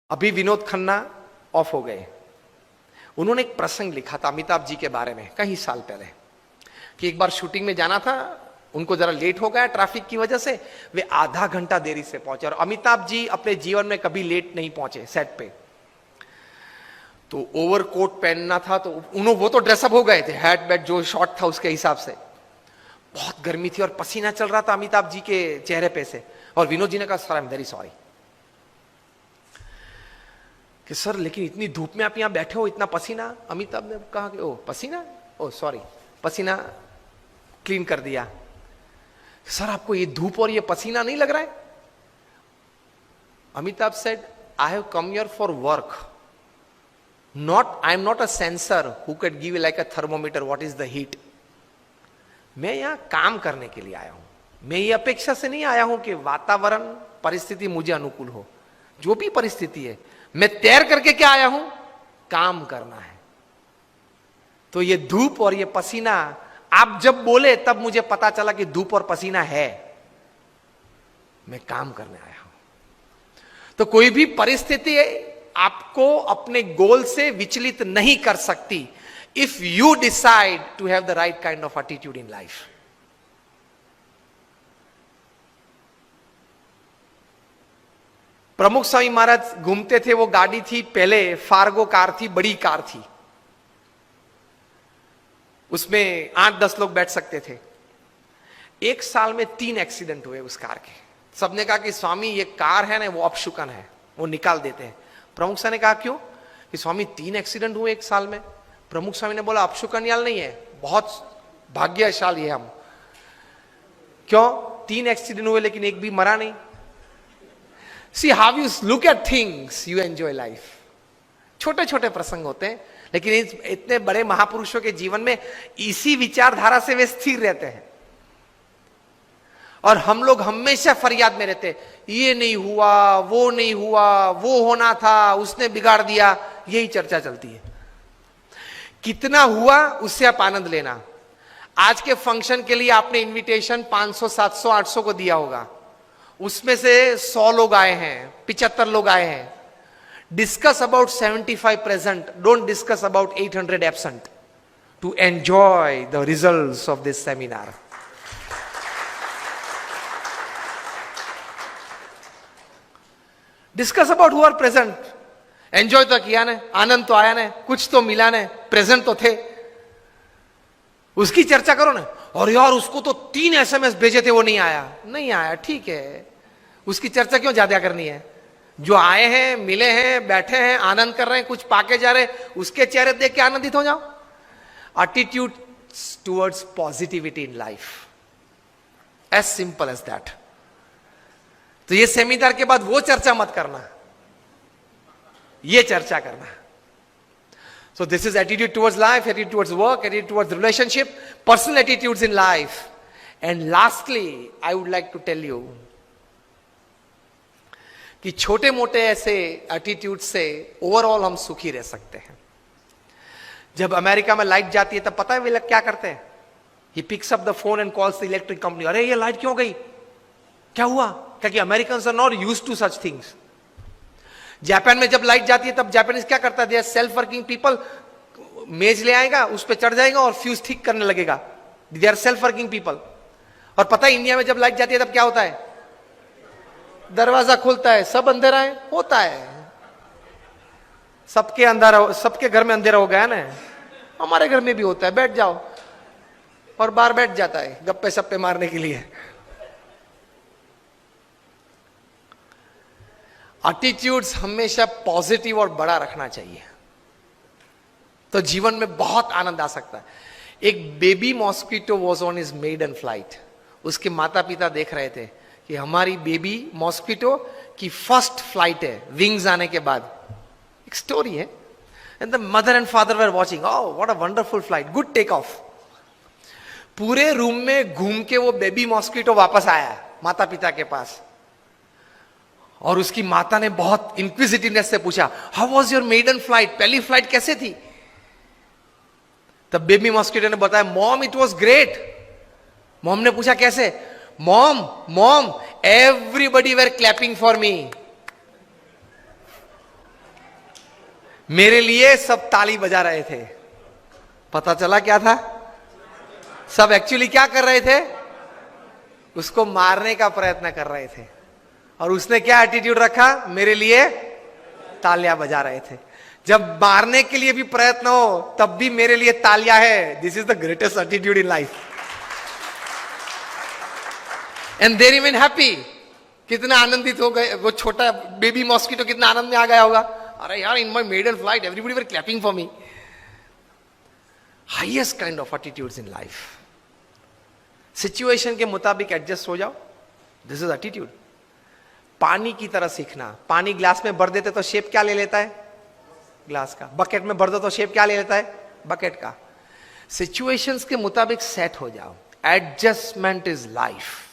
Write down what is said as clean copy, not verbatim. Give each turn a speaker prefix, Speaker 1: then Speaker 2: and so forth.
Speaker 1: अभी विनोद खन्ना ऑफ हो गए। उन्होंने एक प्रसंग लिखा था अमिताभ जी के बारे में कई साल पहले कि एक बार शूटिंग में जाना था, उनको जरा लेट हो गया ट्रैफिक की वजह से, वे आधा घंटा देरी से पहुंचे। और अमिताभ जी अपने जीवन में कभी लेट नहीं पहुंचे सेट पे। तो ओवरकोट पहनना था तो वो तो ड्रेसअप हो गए थे, हैट बैट जो शॉर्ट था उसके हिसाब से। बहुत गर्मी थी और पसीना चल रहा था अमिताभ जी के चेहरे पे से। और विनोद जी ने कहा, sir I am very sorry कि सर लेकिन इतनी धूप में आप यहां बैठे हो, इतना पसीना। अमिताभ ने कहा कि ओ पसीना, ओ सॉरी, पसीना क्लीन कर दिया। सर आपको ये धूप और ये पसीना नहीं लग रहा है? Amitabh said, I have come here for work, not I am not a sensor who can give like a thermometer what is the heat. मैं यहां काम करने के लिए आया हूं, मैं ये अपेक्षा से नहीं आया हूं कि वातावरण परिस्थिति मुझे अनुकूल हो। जो भी परिस्थिति है, मैं तैर करके क्या आया हूं, काम करना है। तो ये धूप और ये पसीना आप जब बोले तब मुझे पता चला कि धूप और पसीना है, मैं काम करने आया हूं। तो कोई भी परिस्थिति आपको अपने गोल से विचलित नहीं कर सकती if you decide to have the right kind of attitude in life. Pramukh Swami महाराज घूमते थे, वो गाड़ी थी पहले फार्गो कार थी, बड़ी कार थी, उसमें 8-10 लोग बैठ सकते थे। एक साल में 3 एक्सीडेंट हुए उस कार के। सबने कहा कि स्वामी ये कार है ना, वो अपशुकन है, वो निकाल देते हैं। प्रमुख स्वामी ने कहा क्यों? कि स्वामी 3 एक्सीडेंट हुए एक साल में। प्रमुख स्वामी ने बोला अपशुकन याल नहीं है, बहुत भाग्यशाली है हम। क्यों 3 एक्सीडेंट हुए लेकिन एक भी मरा नहीं? See how you look at things, you enjoy life. छोटे छोटे प्रसंग होते हैं, लेकिन इतने बड़े महापुरुषों के जीवन में इसी विचारधारा से वे स्थिर रहते हैं। और हम लोग हमेशा फरियाद में रहते, ये नहीं हुआ, वो नहीं हुआ, वो होना था, उसने बिगाड़ दिया, यही चर्चा चलती है। कितना हुआ उससे आप आनंद लेना। आज के फंक्शन के लिए आपने इनविटेशन 500, 700, 800 को दिया होगा, उसमें से 100 लोग आए हैं, 75 लोग आए हैं। Discuss about 75 present, don't discuss about 800 absent to enjoy the results of this seminar. Discuss about who are present. Enjoy तो किया ने, आनंद तो आया ने, कुछ तो मिला ने, प्रेजेंट तो थे, उसकी चर्चा करो ना। और यार उसको तो 3 SMS भेजे थे, वो नहीं आया, नहीं आया, ठीक है, उसकी चर्चा क्यों ज्यादा करनी है? जो आए हैं, मिले हैं, बैठे हैं, आनंद कर रहे हैं, कुछ पाके जा रहे हैं, उसके चेहरे देख के आनंदित हो जाओ। Attitude towards positivity in life, as simple as that. तो ये सेमिनार के बाद वो चर्चा मत करना, ये चर्चा करना। So this is attitude towards life, attitude towards work, attitude towards relationship, personal attitudes in life. And lastly, I would like to tell you कि छोटे मोटे ऐसे एटीट्यूड से ओवरऑल हम सुखी रह सकते हैं। जब अमेरिका में लाइट जाती है तब पता है वे लोग क्या करते हैं? He picks up the phone and calls the electric company. अरे ये लाइट क्यों गई, क्या हुआ? क्योंकि Americans are not used to such things. Japan में जब लाइट जाती है तब जापानीज क्या करता है? They are self working people. मेज ले आएगा, उस पर चढ़ जाएगा और फ्यूज ठीक करने लगेगा। They are self working people. और पता है इंडिया में जब लाइट जाती है तब क्या होता है? दरवाजा खुलता है, सब अंधेरा है, होता है, सबके अंधेरा, सबके घर में अंधेरा हो गया ना, हमारे घर में भी होता है। बैठ जाओ, और बाहर बैठ जाता है गप्पे सप्पे मारने के लिए। एटीट्यूड्स हमेशा पॉजिटिव और बड़ा रखना चाहिए, तो जीवन में बहुत आनंद आ सकता है। एक baby mosquito was on his maiden flight. उसके माता पिता देख रहे थे कि हमारी बेबी मॉस्किटो की फर्स्ट फ्लाइट है विंग्स आने के बाद। एक स्टोरी है। And the mother and father were watching, oh what a wonderful flight, good take off. पूरे रूम में घूम के वो बेबी मॉस्किटो वापस आया माता पिता के पास, और उसकी माता ने बहुत इंक्विजिटिवनेस से पूछा, how was your maiden flight, पहली फ्लाइट कैसे थी? तब बेबी मॉस्किटो ने बताया, mom it was great. Mom ने पूछा कैसे? Mom mom everybody were clapping for me. मेरे लिए सब ताली बजा रहे थे। पता चला क्या था? सब एक्चुअली क्या कर रहे थे? उसको मारने का प्रयत्न कर रहे थे। और उसने क्या एटीट्यूड रखा? मेरे लिए तालियां बजा रहे थे। जब मारने के लिए भी प्रयत्न हो तब भी मेरे लिए तालियां है। This is the greatest attitude in life. And they remain happy. कितना आनंदित हो गए वो छोटा बेबी मॉस्किटो, कितना आनंद में आ गया होगा। अरे यार, in my medal flight everybody were clapping for me. Highest kind of attitudes in life. Situation के मुताबिक एडजस्ट हो जाओ, दिस इज एटीट्यूड। पानी की तरह सीखना। पानी ग्लास में भर देते तो शेप क्या ले लेता है? ग्लास का। बकेट में भर दो तो शेप क्या ले लेता है? बकेट का। सिचुएशंस के मुताबिक सेट हो जाओ। Adjustment is life.